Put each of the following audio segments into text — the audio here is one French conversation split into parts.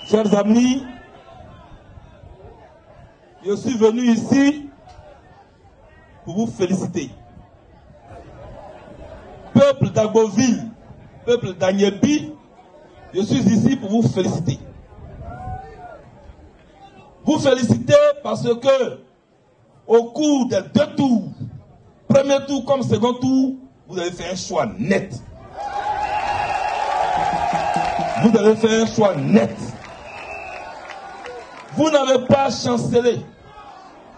Chers amis, je suis venu ici pour vous féliciter. Peuple d'Agboville, peuple d'Agnebi, je suis ici pour vous féliciter. Vous féliciter parce que au cours des 2 tours, premier tour comme second tour, vous avez fait un choix net. Vous avez fait un choix net. Vous n'avez pas chancelé.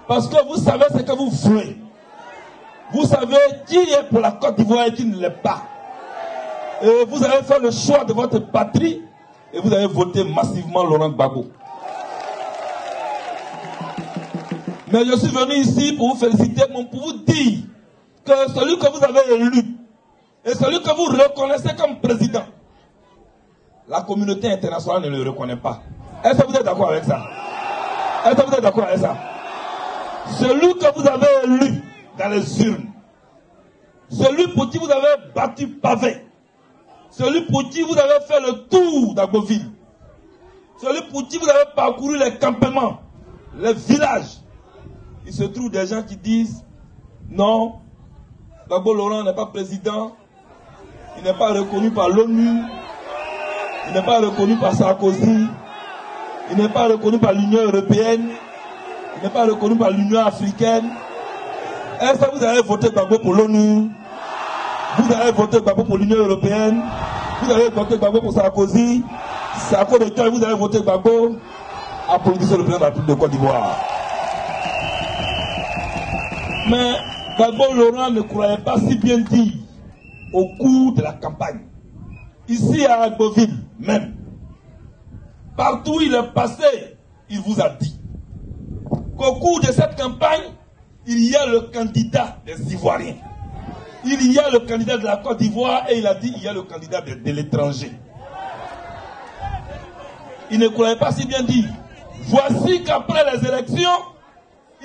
Parce que vous savez ce que vous voulez. Vous savez qui est pour la Côte d'Ivoire et qui ne l'est pas. Et vous avez fait le choix de votre patrie et vous avez voté massivement Laurent Gbagbo. Mais je suis venu ici pour vous féliciter, pour vous dire que celui que vous avez élu et celui que vous reconnaissez comme président, la communauté internationale ne le reconnaît pas. Est-ce que vous êtes d'accord avec ça? Est-ce que vous êtes d'accord avec ça? Celui que vous avez élu dans les urnes, celui pour qui vous avez battu pavé, celui pour qui vous avez fait le tour d'Agboville, celui pour qui vous avez parcouru les campements, les villages, il se trouve des gens qui disent non, Gbagbo Laurent n'est pas président, il n'est pas reconnu par l'ONU, il n'est pas reconnu par Sarkozy, il n'est pas reconnu par l'Union européenne, il n'est pas reconnu par l'Union africaine. Est-ce que vous avez voté Gbagbo pour l'ONU? Vous avez voté Gbagbo pour l'Union européenne? Vous avez voté Gbagbo pour Sarkozy? C'est à cause de quoi vous avez voté Gbagbo? Applaudissez le président de la République de Côte d'Ivoire. Mais Gbagbo Laurent ne croyait pas si bien dire au cours de la campagne. Ici à Agboville même. Partout où il est passé, il vous a dit qu'au cours de cette campagne, il y a le candidat des Ivoiriens. Il y a le candidat de la Côte d'Ivoire et il a dit il y a le candidat de l'étranger. Il ne croyait pas si bien dire. Voici qu'après les élections,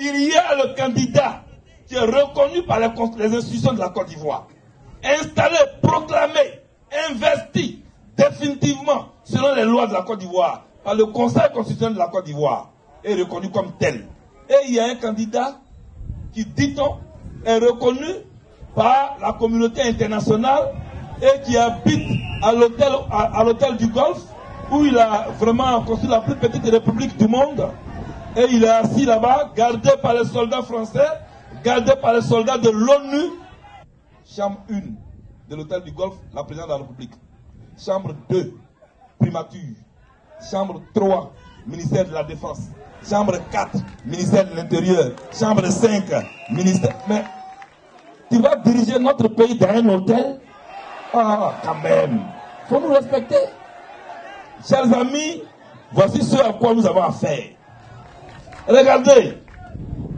il y a le candidat qui est reconnu par les institutions de la Côte d'Ivoire, installé, proclamé, investi définitivement selon les lois de la Côte d'Ivoire par le Conseil constitutionnel de la Côte d'Ivoire est reconnu comme tel. Et il y a un candidat qui, dit-on, est reconnu par la communauté internationale et qui habite à l'hôtel du Golfe où il a vraiment construit la plus petite république du monde. Et il est assis là-bas, gardé par les soldats français, gardé par les soldats de l'ONU. Chambre 1 de l'hôtel du Golfe, la présidence de la République. Chambre 2, primature. Chambre 3, ministère de la Défense. Chambre 4, ministère de l'Intérieur. Chambre 5, ministère... Mais tu vas diriger notre pays dans un hôtel? Ah, quand même. Il faut nous respecter. Chers amis, voici ce à quoi nous avons affaire. Regardez,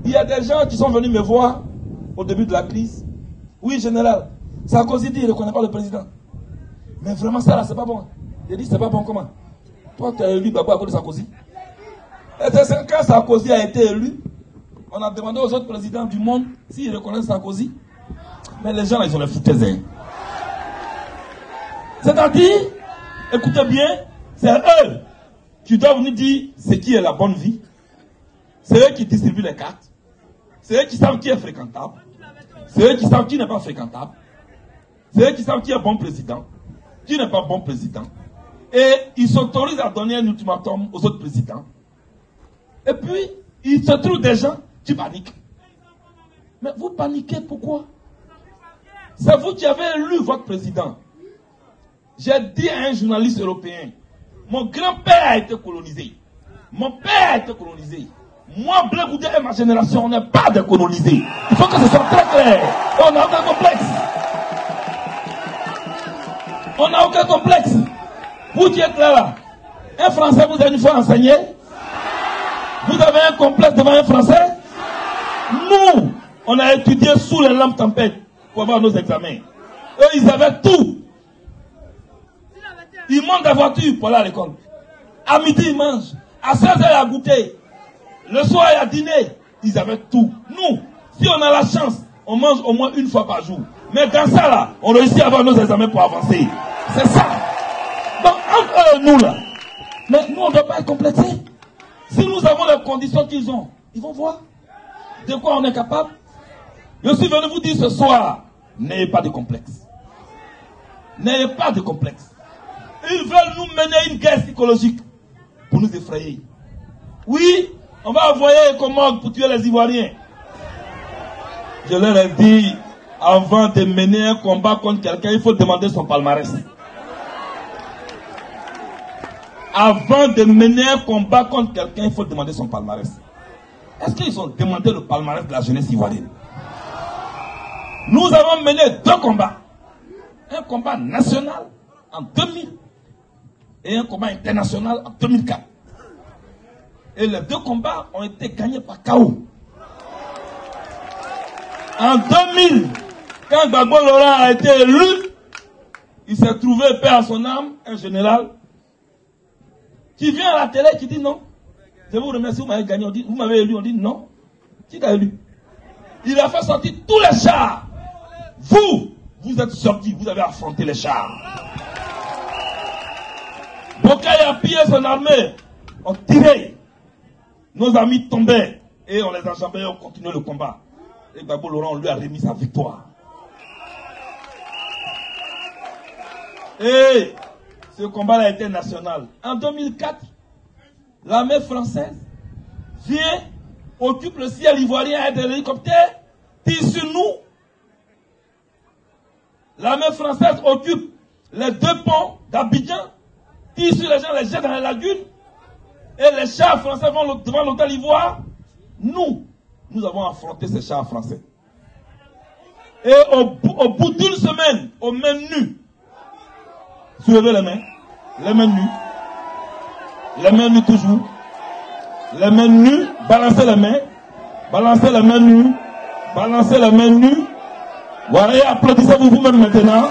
il y a des gens qui sont venus me voir au début de la crise. Oui, général, Sarkozy dit qu'il ne reconnaît pas le président. Mais vraiment, ça là, c'est pas bon. J'ai dit, c'est pas bon comment? Toi, tu as élu Gbagbo à cause de Sarkozy. Et c'est quand Sarkozy a été élu, on a demandé aux autres présidents du monde s'ils reconnaissent Sarkozy. Mais les gens là, ils ont les foutaises. Hein. C'est-à-dire, écoutez bien, c'est eux qui doivent nous dire ce qui est la bonne vie. C'est eux qui distribuent les cartes. C'est eux qui savent qui est fréquentable. C'est eux qui savent qui n'est pas fréquentable. C'est eux qui savent qui est bon président, qui n'est pas bon président. Et ils s'autorisent à donner un ultimatum aux autres présidents. Et puis, il se trouve des gens qui paniquent. Mais vous paniquez pourquoi? C'est vous qui avez élu votre président. J'ai dit à un journaliste européen, mon grand-père a été colonisé. Mon père a été colonisé. Moi, Blé Goudé et ma génération, on n'est pas décolonisés. Il faut que ce soit très clair. Et on n'a aucun complexe. On n'a aucun complexe. Vous qui êtes là, un Français vous a une fois enseigné? Vous avez un complexe devant un Français? Nous, on a étudié sous les lampes tempêtes pour avoir nos examens. Eux, ils avaient tout. Ils montent la voiture pour aller à l'école. À midi, ils mangent. À 16h, il y a goûter. Le soir, il y a dîner. Ils avaient tout. Nous, si on a la chance, on mange au moins une fois par jour. Mais dans ça, là, on réussit à avoir nos examens pour avancer. C'est ça. Donc, entre nous, là, Mais nous, on ne doit pas être complexés. Si nous avons les conditions qu'ils ont, ils vont voir de quoi on est capable. Je suis venu vous dire ce soir, n'ayez pas de complexe. N'ayez pas de complexe. Ils veulent nous mener une guerre psychologique pour nous effrayer. Oui, on va envoyer les commandes pour tuer les Ivoiriens. Je leur ai dit, avant de mener un combat contre quelqu'un, il faut demander son palmarès. Avant de mener un combat contre quelqu'un, il faut demander son palmarès. Est-ce qu'ils ont demandé le palmarès de la jeunesse ivoirienne? Nous avons mené 2 combats. Un combat national en 2000 et un combat international en 2004. Et les 2 combats ont été gagnés par KO. En 2000, quand Gbagbo Laurent a été élu, il s'est trouvé, paix à son âme, un général, qui vient à la télé qui dit non. Je vous remercie, vous m'avez gagné, vous m'avez élu, on dit non. Qui t'a élu? Il a fait sortir tous les chars. Vous êtes sortis, vous avez affronté les chars. Bokaï a pillé son armée, on tirait. Nos amis tombaient et on les enjambait et on continuait le combat. Et Gbagbo Laurent lui a remis sa victoire. Et ce combat a été national. En 2004, l'armée française vient, occupe le ciel ivoirien avec des hélicoptères, tire sur nous. L'armée française occupe les 2 ponts d'Abidjan, tire sur les gens, les jette dans les lagunes. Et les chars français vont devant l'hôtel Ivoire. Nous avons affronté ces chars français. Et au bout d'une semaine, aux mains nues, soulevez les mains nues. Les mains nues toujours. Les mains nues, balancez les mains. Balancez les mains nues. Balancez les mains nues. Voilà, et applaudissez-vous vous-même maintenant.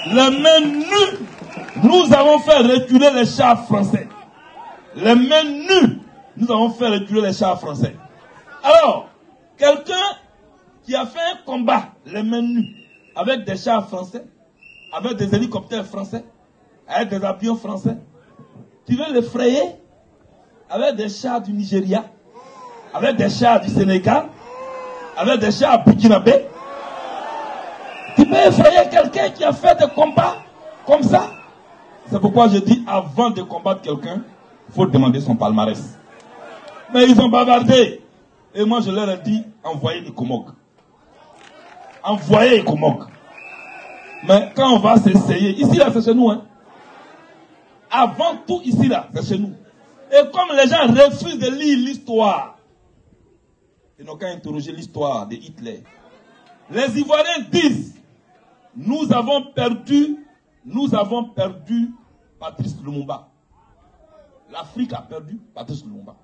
Les mains nues. Nous avons fait reculer les chars français. Les mains nues. Nous avons fait reculer les chars français. Alors, quelqu'un qui a fait un combat, les mains nues, avec des chars français, avec des hélicoptères français, avec des avions français, tu veux l'effrayer avec des chars du Nigeria, avec des chars du Sénégal, avec des chars burkinabés. Tu peux effrayer quelqu'un qui a fait des combats comme ça? C'est pourquoi je dis, avant de combattre quelqu'un, il faut demander son palmarès. Mais ils ont bavardé. Et moi, je leur ai dit, envoyez Nikomok. Envoyez Nikomok. Mais quand on va s'essayer, ici là, c'est chez nous. Hein. Avant tout, ici là, c'est chez nous. Et comme les gens refusent de lire l'histoire, ils n'ont qu'à interroger l'histoire de Hitler. Les Ivoiriens disent, nous avons perdu Patrice Lumumba. L'Afrique a perdu Patrice Lumumba.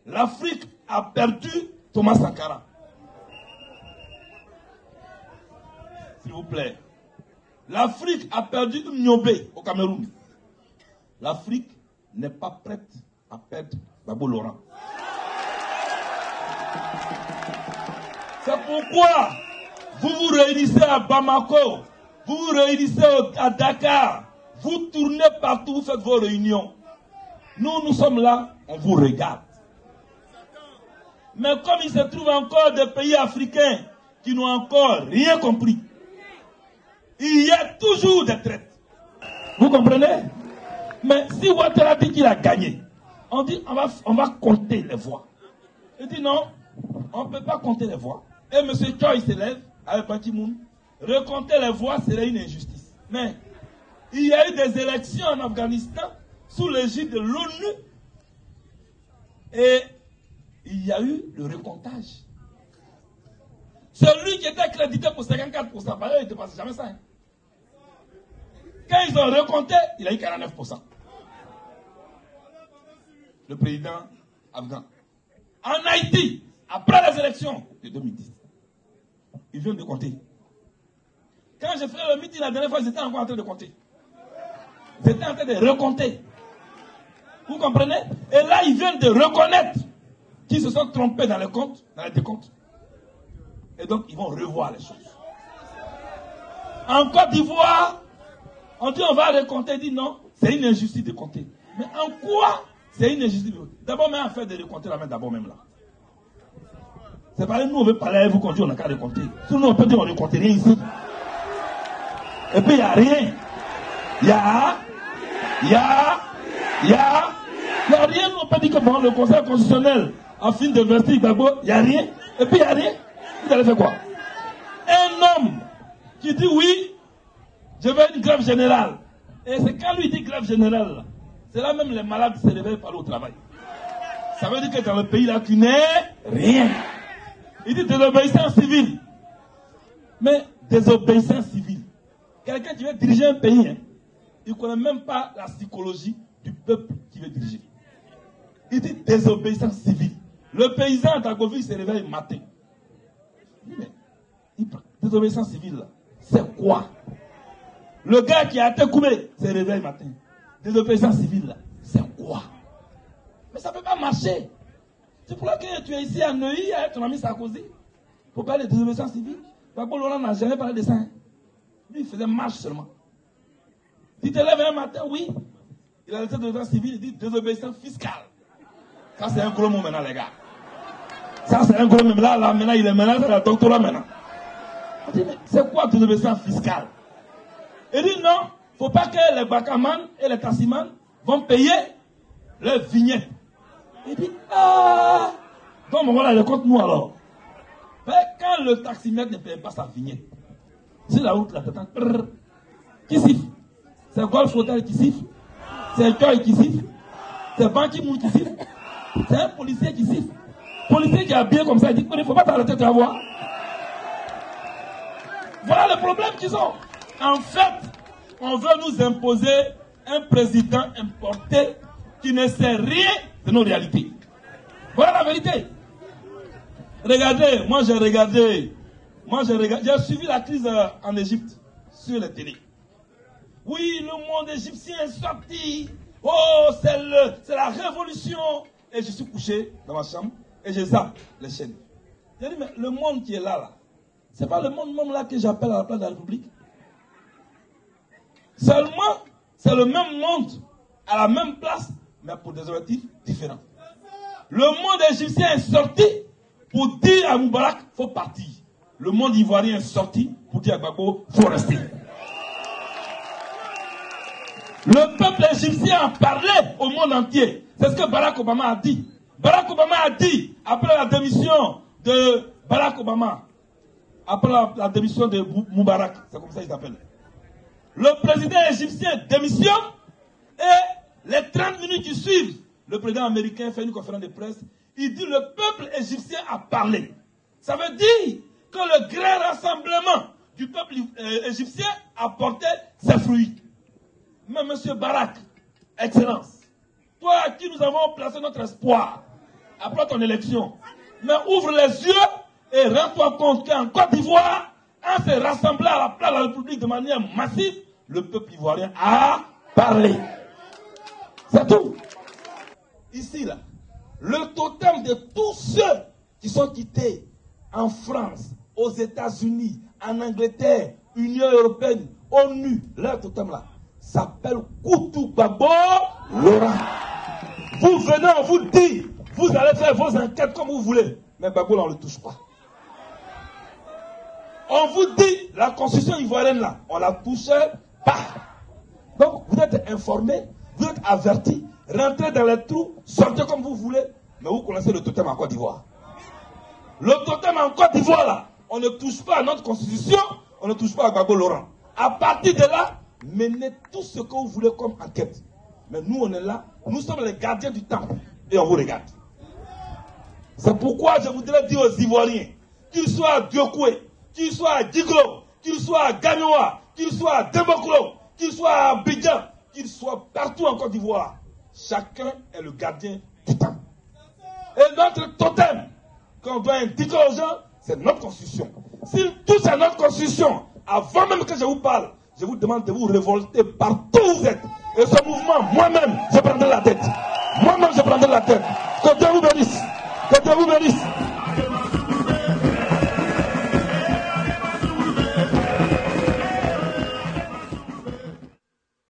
L'Afrique a perdu Thomas Sankara. S'il vous plaît. L'Afrique a perdu Mnyombe au Cameroun. L'Afrique n'est pas prête à perdre Gbagbo Laurent. C'est pourquoi vous vous réunissez à Bamako, vous vous réunissez à Dakar, vous tournez partout, vous faites vos réunions. Nous sommes là, on vous regarde. Mais comme il se trouve encore des pays africains qui n'ont encore rien compris, il y a toujours des traites. Vous comprenez? Mais si Ouattara dit qu'il a gagné, on dit on va compter les voix. Il dit non, on ne peut pas compter les voix. Et M. Choi se lève avec Ban Ki-moon. Recompter les voix serait une injustice. Mais il y a eu des élections en Afghanistan sous l'égide de l'ONU. Et il y a eu le recomptage. Celui qui était crédité pour 54%, il ne dépasse jamais ça. Hein. Quand ils ont recompté, il a eu 49%. Le président afghan. En Haïti, après les élections de 2010, ils viennent de compter. Quand j'ai fait le meeting la dernière fois, ils étaient encore en train de compter. Ils étaient en train de recompter. Vous comprenez? Et là, ils viennent de reconnaître qu'ils se sont trompés dans les comptes, dans les décomptes. Et donc, ils vont revoir les choses. En Côte d'Ivoire, On dit on va recompter, il dit non, c'est une injustice de compter. Mais en quoi c'est une injustice de compter? D'abord, même en fait de recompter la main d'abord même là. C'est pas nous, on veut parler avec vous quand on n'a qu'à recompter. Sinon, on peut dire on ne compte rien ici. Et puis il n'y a rien. Il y a rien. On peut dire que bon, le Conseil constitutionnel a fini de investir d'abord, il n'y a rien. Et puis il n'y a rien. Vous allez faire quoi? Un homme qui dit oui, je veux une grève générale. Et c'est quand lui dit grève générale, c'est là même les malades se réveillent par au travail. Ça veut dire que dans le pays là, tu n'es rien. Il dit désobéissance civile. Mais désobéissance civile. Quelqu'un qui veut diriger un pays, hein, il ne connaît même pas la psychologie du peuple qui veut diriger. Il dit désobéissance civile. Le paysan d'Agoville se réveille le matin. Mais, désobéissance civile, c'est quoi? Le gars qui a été coupé se réveille le matin. Désobéissance civile, c'est quoi? Mais ça ne peut pas marcher. C'est pour ça que tu es ici à Neuilly avec ton ami Sarkozy. Pour parler de désobéissance civile. Gbagbo Laurent n'a jamais parlé de ça. Hein. Lui, il faisait marche seulement. Tu te lèves un matin, oui. Il a laissé désobéissance civile, il dit désobéissance fiscale. Ça, c'est un gros mot maintenant, les gars. Ça, c'est un gros mot. Là, maintenant, il est menacé à la doctorat maintenant. On dit, mais c'est quoi désobéissance fiscale? Il dit non, il ne faut pas que les Bakaman et les Tassiman vont payer leurs vignettes. Il dit, ah, donc voilà, le compte nous alors. Mais quand le taximètre ne paye pas sa vignette, c'est la route là, qui siffle? C'est Golf Hotel qui siffle? C'est Joy qui siffle? C'est Ban Ki-moon qui siffle? C'est un policier qui siffle? Policier qui est habillé comme ça, il dit, il ne faut pas t'arrêter de voir. Voilà le problème qu'ils ont. En fait, on veut nous imposer un président importé qui ne sait rien de nos réalités. Voilà la vérité. Regardez, moi j'ai regardé, j'ai suivi la crise en Égypte sur la télé. Oui, le monde égyptien est sorti. Oh, c'est la révolution. Et je suis couché dans ma chambre et je zappe les chaînes. J'ai dit, mais le monde qui est là, c'est pas le monde même là que j'appelle à la place de la République. Seulement, c'est le même monde, à la même place, mais pour des objectifs différents. Le monde égyptien est sorti pour dire à Moubarak, il faut partir. Le monde ivoirien est sorti pour dire à Gbagbo, il faut rester. Le peuple égyptien a parlé au monde entier. C'est ce que Barack Obama a dit. Barack Obama a dit, après la démission de Barack Obama, après la démission de Moubarak, c'est comme ça qu'ils appellent. Le président égyptien démissionne et les 30 minutes qui suivent, le président américain fait une conférence de presse. Il dit le peuple égyptien a parlé. Ça veut dire que le grand rassemblement du peuple égyptien a porté ses fruits. Mais monsieur Barak, Excellence, toi à qui nous avons placé notre espoir après ton élection, mais ouvre les yeux et rends-toi compte qu'en Côte d'Ivoire, en se rassemblant à la place de la République de manière massive, le peuple ivoirien a parlé. C'est tout. Ici, là, le totem de tous ceux qui sont quittés en France, aux États-Unis, en Angleterre, Union européenne, ONU, leur totem là, s'appelle Koutou Gbagbo Laurent. Vous venez, on vous dit, vous allez faire vos enquêtes comme vous voulez, mais Gbagbo là, on ne le touche pas. On vous dit, la constitution ivoirienne là, on la touche pas. Donc, vous êtes informés, vous êtes avertis, rentrez dans les trous, sortez comme vous voulez, mais vous connaissez le totem en Côte d'Ivoire. Le totem en Côte d'Ivoire là, on ne touche pas à notre constitution, on ne touche pas à Gbagbo Laurent. À partir de là, menez tout ce que vous voulez comme enquête. Mais nous, on est là, nous sommes les gardiens du temple et on vous regarde. C'est pourquoi je voudrais dire aux Ivoiriens, qu'ils soient à Diokoué, qu'ils soient à Diglo, qu'ils soient à Gagnoa, qu'ils soient à Demboklo, qu'ils soient à Abidjan, qu'ils soient partout en Côte d'Ivoire, chacun est le gardien du temple. Et notre totem, qu'on doit indiquer aux gens, c'est notre constitution. S'ils touchent à notre constitution, avant même que je vous parle, je vous demande de vous révolter partout où vous êtes. Et ce mouvement, moi-même, je prendrai la tête. Moi-même, je prendrai la tête. Que Dieu vous bénisse. Que Dieu vous bénisse.